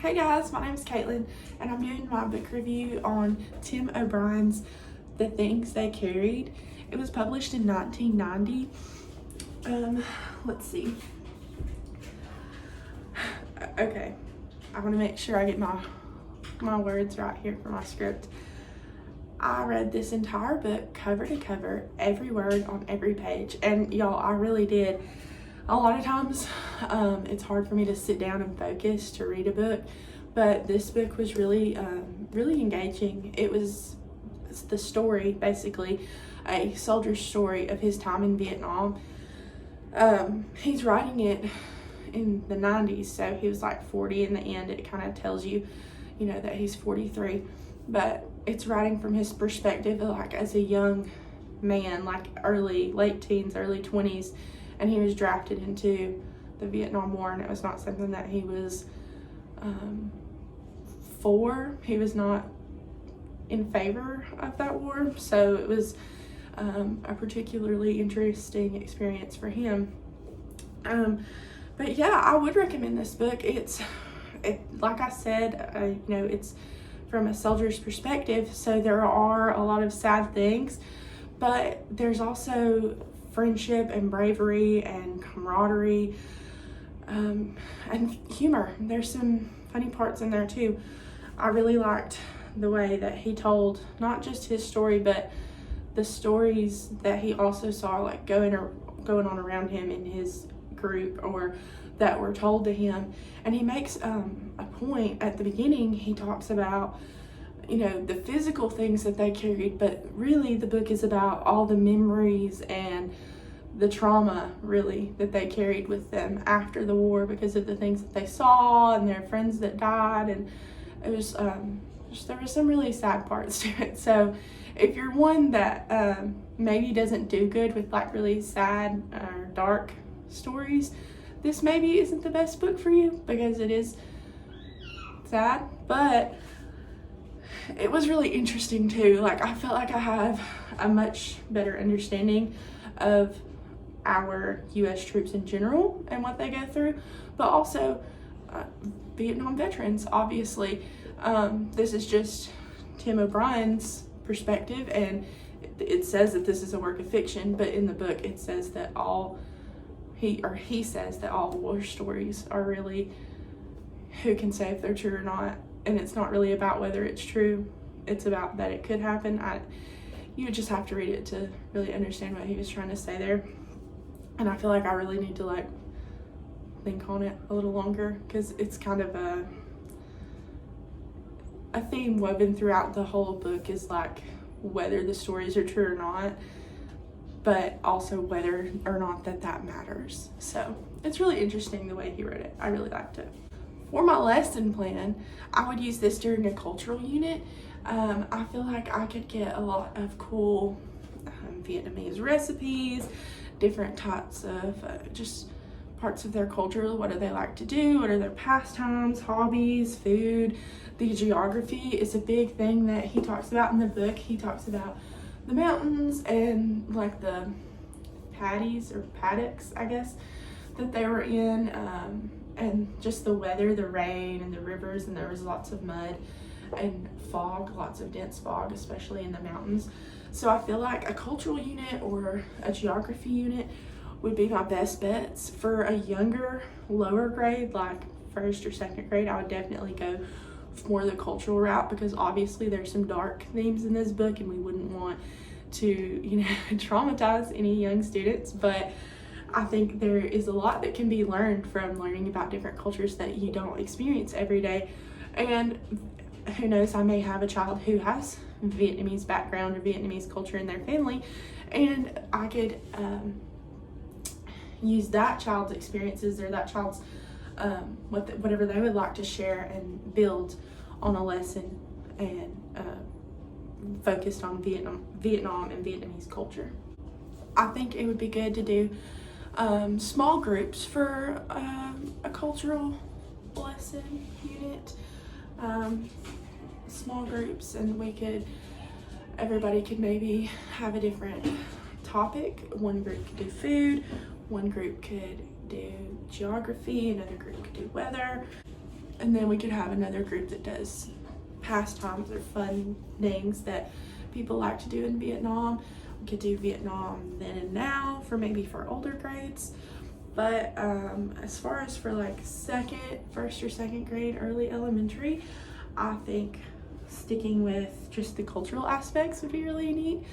Hey guys, my name is Caitlin and I'm doing my book review on Tim O'Brien's The Things They Carried. It was published in 1990. Let's see. Okay, I want to make sure I get my words right here for my script. I read this entire book cover to cover, every word on every page, and y'all, I really did. A lot of times it's hard for me to sit down and focus to read a book, but this book was really engaging. It was the story, basically a soldier's story of his time in Vietnam. He's writing it in the 90s, so he was like 40 in the end. It kind of tells you, that he's 43, but it's writing from his perspective, like as a young man, like late teens, early 20s, and he was drafted into the Vietnam War, and it was not something that he was for. He was not in favor of that war, so it was a particularly interesting experience for him. But yeah, I would recommend this book. Like I said, it's from a soldier's perspective, so there are a lot of sad things, but there's also friendship and bravery and camaraderie, and humor. There's some funny parts in there too. I really liked the way that he told not just his story, but the stories that he also saw, like going on around him in his group, or that were told to him. And he makes a point at the beginning. He talks about the physical things that they carried, but really the book is about all the memories and the trauma, really, that they carried with them after the war because of the things that they saw and their friends that died. And it was there were some really sad parts to it. So if you're one that maybe doesn't do good with like really sad or dark stories, this maybe isn't the best book for you, because it is sad, but it was really interesting too. Like, I felt like I have a much better understanding of our U.S. troops in general and what they go through, but also Vietnam veterans, obviously. This is just Tim O'Brien's perspective, and it says that this is a work of fiction, but in the book it says that he says that all war stories are really, who can say if they're true or not. And it's not really about whether it's true, it's about that it could happen. You would just have to read it to really understand what he was trying to say there. And I feel like I really need to think on it a little longer, because it's kind of a theme woven throughout the whole book, is like whether the stories are true or not, but also whether or not that matters. So it's really interesting the way he wrote it. I really liked it. For my lesson plan, I would use this during a cultural unit. I feel like I could get a lot of cool Vietnamese recipes, different types of just parts of their culture. What do they like to do? What are their pastimes, hobbies, food? The geography is a big thing that he talks about in the book. He talks about the mountains and like the paddocks, I guess, that they were in, and just the weather, the rain and the rivers, and there was lots of mud and fog, lots of dense fog, especially in the mountains. So I feel like a cultural unit or a geography unit would be my best bets. For a younger, lower grade, like first or second grade, I would definitely go more the cultural route, because obviously there's some dark themes in this book and we wouldn't want to traumatize any young students. But I think there is a lot that can be learned from learning about different cultures that you don't experience every day. And who knows, I may have a child who has Vietnamese background or Vietnamese culture in their family, and I could use that child's experiences or that child's whatever they would like to share and build on a lesson, and focused on Vietnam and Vietnamese culture. I think it would be good to do small groups for a cultural lesson unit. Small groups, and everybody could maybe have a different topic. One group could do food, one group could do geography, another group could do weather. And then we could have another group that does pastimes or fun things that people like to do in Vietnam. We could do Vietnam then and now for older grades. But as far as for like first or second grade, early elementary, I think sticking with just the cultural aspects would be really neat.